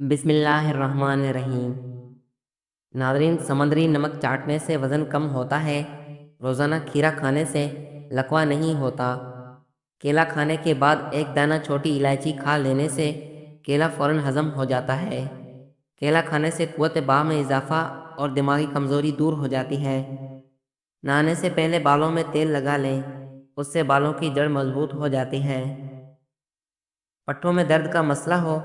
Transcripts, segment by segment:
बिस्मिल्लाहिर्रहमानिर्रहीम। नाज़रीन, समुद्री नमक चाटने से वज़न कम होता है। रोज़ाना खीरा खाने से लकवा नहीं होता। केला खाने के बाद एक दाना छोटी इलायची खा लेने से केला फ़ौरन हज़म हो जाता है। केला खाने से क़ुव्वत बाह में इजाफ़ा और दिमागी कमज़ोरी दूर हो जाती है। नहाने से पहले बालों में तेल लगा लें, उससे बालों की जड़ मज़बूत हो जाती है। पट्ठों में दर्द का मसला हो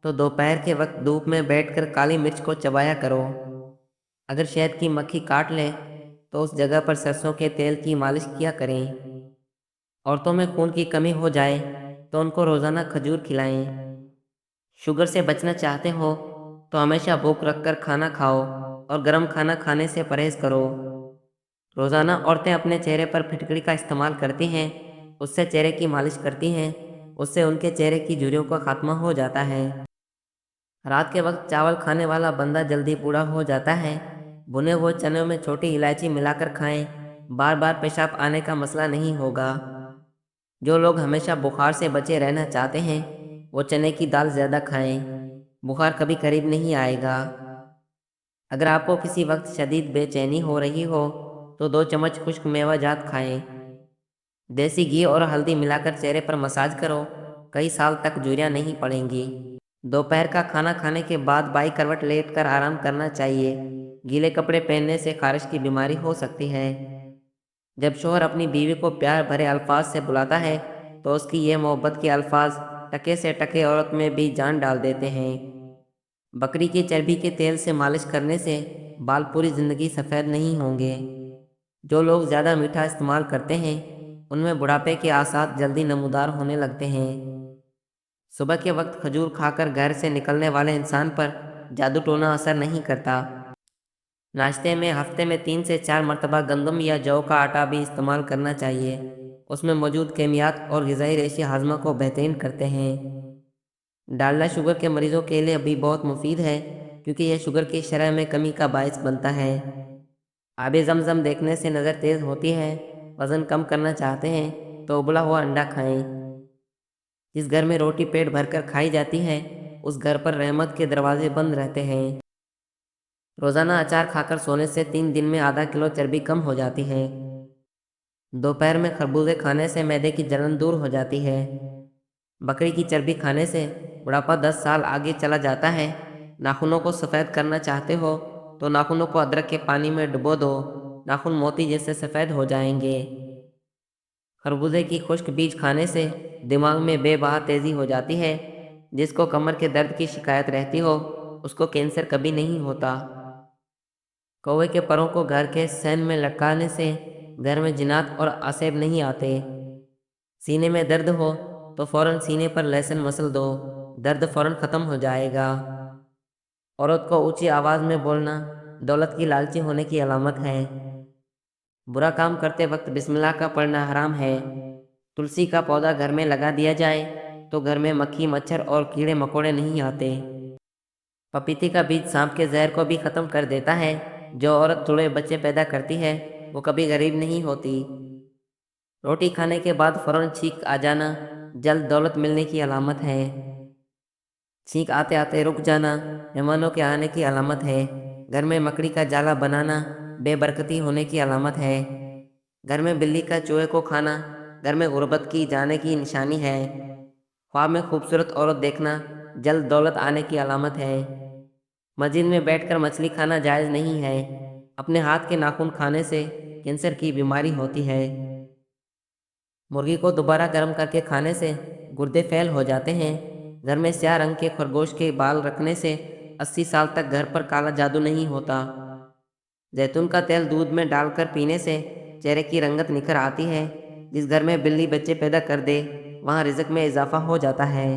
तो दोपहर के वक्त धूप में बैठकर काली मिर्च को चबाया करो। अगर शहद की मक्खी काट ले तो उस जगह पर सरसों के तेल की मालिश किया करें। औरतों में खून की कमी हो जाए तो उनको रोज़ाना खजूर खिलाएं। शुगर से बचना चाहते हो तो हमेशा भूख रखकर खाना खाओ और गर्म खाना खाने से परहेज़ करो। रोज़ाना औरतें अपने चेहरे पर फिटकरी का इस्तेमाल करती हैं, उससे चेहरे की मालिश करती हैं, उससे उनके चेहरे की झुर्रियों का खात्मा हो जाता है। रात के वक्त चावल खाने वाला बंदा जल्दी बूढ़ा हो जाता है। भुने हुए चनों में छोटी इलायची मिलाकर खाएं, बार बार पेशाब आने का मसला नहीं होगा। जो लोग हमेशा बुखार से बचे रहना चाहते हैं वो चने की दाल ज़्यादा खाएं, बुखार कभी करीब नहीं आएगा। अगर आपको किसी वक्त शदीद बेचैनी हो रही हो तो 2 चम्मच खुश्क मेवा जात खाएं। देसी घी और हल्दी मिलाकर चेहरे पर मसाज करो, कई साल तक झुर्रियाँ नहीं पड़ेंगी। दोपहर का खाना खाने के बाद बाई करवट लेटकर आराम करना चाहिए। गीले कपड़े पहनने से खारिश की बीमारी हो सकती है। जब शोहर अपनी बीवी को प्यार भरे अल्फाज से बुलाता है तो उसकी ये मोहब्बत के अल्फाज टके से टके औरत में भी जान डाल देते हैं। बकरी की चर्बी के तेल से मालिश करने से बाल पूरी ज़िंदगी सफ़ेद नहीं होंगे। जो लोग ज़्यादा मीठा इस्तेमाल करते हैं उनमें बुढ़ापे के आसार जल्दी नमूदार होने लगते हैं। सुबह के वक्त खजूर खाकर घर से निकलने वाले इंसान पर जादू टोना असर नहीं करता। नाश्ते में हफ्ते में 3 से 4 मरतबा गंदम या जौ का आटा भी इस्तेमाल करना चाहिए। उसमें मौजूद केमियात और ग़िज़ाई रेशे हाजमा को बेहतरीन करते हैं। डालडा शुगर के मरीज़ों के लिए भी बहुत मुफीद है क्योंकि यह शुगर की शरह में कमी का बायस बनता है। आबे ज़मज़म देखने से नज़र तेज़ होती है। वज़न कम करना चाहते हैं तो उबला हुआ अंडा खाएं। जिस घर में रोटी पेट भरकर खाई जाती है उस घर पर रहमत के दरवाजे बंद रहते हैं। रोज़ाना अचार खाकर सोने से 3 दिन में आधा किलो चर्बी कम हो जाती है। दोपहर में खरबूजे खाने से मैदे की जलन दूर हो जाती है। बकरी की चर्बी खाने से बुढ़ापा 10 साल आगे चला जाता है। नाखूनों को सफ़ेद करना चाहते हो तो नाखूनों को अदरक के पानी में डुबो दो, नाखून मोती जैसे सफ़ेद हो जाएंगे। खरबूजे की खुश्क बीज खाने से दिमाग में बेबहा तेज़ी हो जाती है। जिसको कमर के दर्द की शिकायत रहती हो उसको कैंसर कभी नहीं होता। कौवे के परों को घर के सैन में लटकाने से घर में जिन्नात और आसेब नहीं आते। सीने में दर्द हो तो फ़ौरन सीने पर लहसुन मसल दो, दर्द फ़ौरन ख़त्म हो जाएगा। औरत को ऊंची आवाज़ में बोलना दौलत की लालची होने की अलामत है। बुरा काम करते वक्त बिस्मिल्लाह का पढ़ना हराम है। तुलसी का पौधा घर में लगा दिया जाए तो घर में मक्खी मच्छर और कीड़े मकोड़े नहीं आते। पपीते का बीज सांप के जहर को भी ख़त्म कर देता है। जो औरत थोड़े बच्चे पैदा करती है वो कभी गरीब नहीं होती। रोटी खाने के बाद फ़ौरन छींक आ जाना जल्द दौलत मिलने की अलामत है। छींक आते आते रुक जाना मेहमानों के आने की अलामत है। घर में मकड़ी का जाला बनाना बेबरकती होने की अलामत है। घर में बिल्ली का चूहे को खाना घर में गुर्बत की जाने की निशानी है। ख्वाब में खूबसूरत औरत देखना जल्द दौलत आने की अलामत है। मस्जिद में बैठकर मछली खाना जायज़ नहीं है। अपने हाथ के नाखून खाने से कैंसर की बीमारी होती है। मुर्गी को दोबारा गर्म करके खाने से गुर्दे फैल हो जाते हैं। घर में स्याह रंग के खरगोश के बाल रखने से 80 साल तक घर पर काला जादू नहीं होता। जैतून का तेल दूध में डालकर पीने से चेहरे की रंगत निखर आती है। जिस घर में बिल्ली बच्चे पैदा कर दे वहाँ रिज़्क में इजाफा हो जाता है।